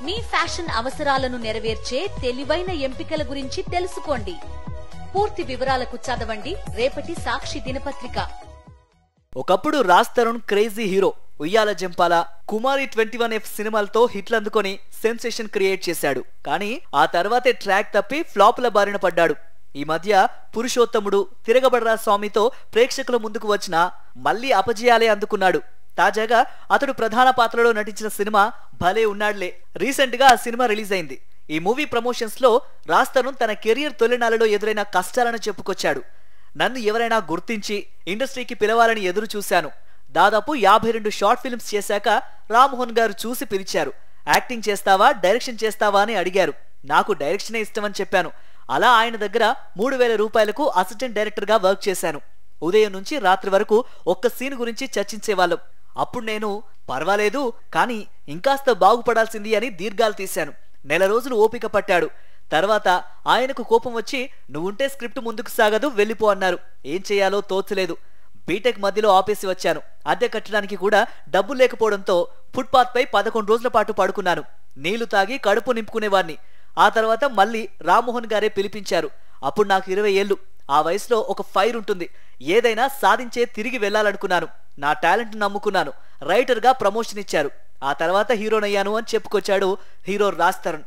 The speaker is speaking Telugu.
మీ ఫ్యాషన్ అవసరాలను నెరవేర్చే తెలివైన ఎంపికల గురించి తెలుసుకోండి. పూర్తి వివరాలకు చదవండి రేపటి సాక్షి దినపత్రిక. ఒకప్పుడు రాజ్ తరుణ్ క్రేజీ హీరో. ఉయ్యాల జంపాల, కుమారి 21F సినిమాలతో హిట్లు అందుకొని సెన్సేషన్ క్రియేట్ చేశాడు. కానీ ఆ తర్వాతే ట్రాక్ తప్పి ఫ్లాపుల బారిన పడ్డాడు. ఈ మధ్య పురుషోత్తముడు, తిరగబడరా స్వామితో ప్రేక్షకుల ముందుకు వచ్చినా మళ్లీ అపజయాలే అందుకున్నాడు. తాజాగా అతడు ప్రధాన పాత్రలో నటించిన సినిమా భలే ఉన్నాడులే రీసెంట్ గా ఆ సినిమా రిలీజ్ అయింది. ఈ మూవీ ప్రమోషన్స్ లో రాజ్ తరుణ్ తన కెరియర్ తొలినాళ్లలో ఎదురైన కష్టాలను చెప్పుకొచ్చాడు. నన్ను ఎవరైనా గుర్తించి ఇండస్ట్రీకి పిలవాలని ఎదురు చూశాను. దాదాపు 52 షార్ట్ ఫిల్మ్స్ చేశాక రామ్మోహన్ గారు చూసి పిలిచారు. యాక్టింగ్ చేస్తావా, డైరెక్షన్ చేస్తావా అని అడిగారు. నాకు డైరెక్షనే ఇష్టమని చెప్పాను. అలా ఆయన దగ్గర 3000 రూపాయలకు అసిస్టెంట్ డైరెక్టర్ గా వర్క్ చేశాను. ఉదయం నుంచి రాత్రి వరకు ఒక్క సీన్ గురించి చర్చించేవాళ్ళం. అప్పుడు నేను పర్వాలేదు కానీ ఇంకాస్త బాగుపడాల్సింది అని దీర్ఘాలు తీశాను. నెల రోజులు ఓపిక పట్టాడు. తర్వాత ఆయనకు కోపం వచ్చి నువ్వుంటే స్క్రిప్ట్ ముందుకు సాగదు, వెళ్ళిపో అన్నారు. ఏం చేయాలో తోచలేదు. బీటెక్ మధ్యలో ఆపేసి వచ్చాను. అద్దె కట్టడానికి కూడా డబ్బులు లేకపోవడంతో ఫుట్పాత్ పై 11 రోజుల పాటు పడుకున్నాను. నీళ్లు తాగి కడుపు నింపుకునేవాడిని. ఆ తర్వాత మళ్ళీ రామ్మోహన్ గారే పిలిపించారు. అప్పుడు నాకు 20 ఏళ్లు. ఆ వయసులో ఒక ఫైర్ ఉంటుంది. ఏదైనా సాధించే తిరిగి వెళ్లాలనుకున్నాను. నా టాలెంట్ నమ్ముకున్నాను. రైటర్ గా ప్రమోషన్ ఇచ్చారు. ఆ తర్వాత హీరోనయ్యాను అని చెప్పుకొచ్చాడు హీరో రాజ్ తరుణ్.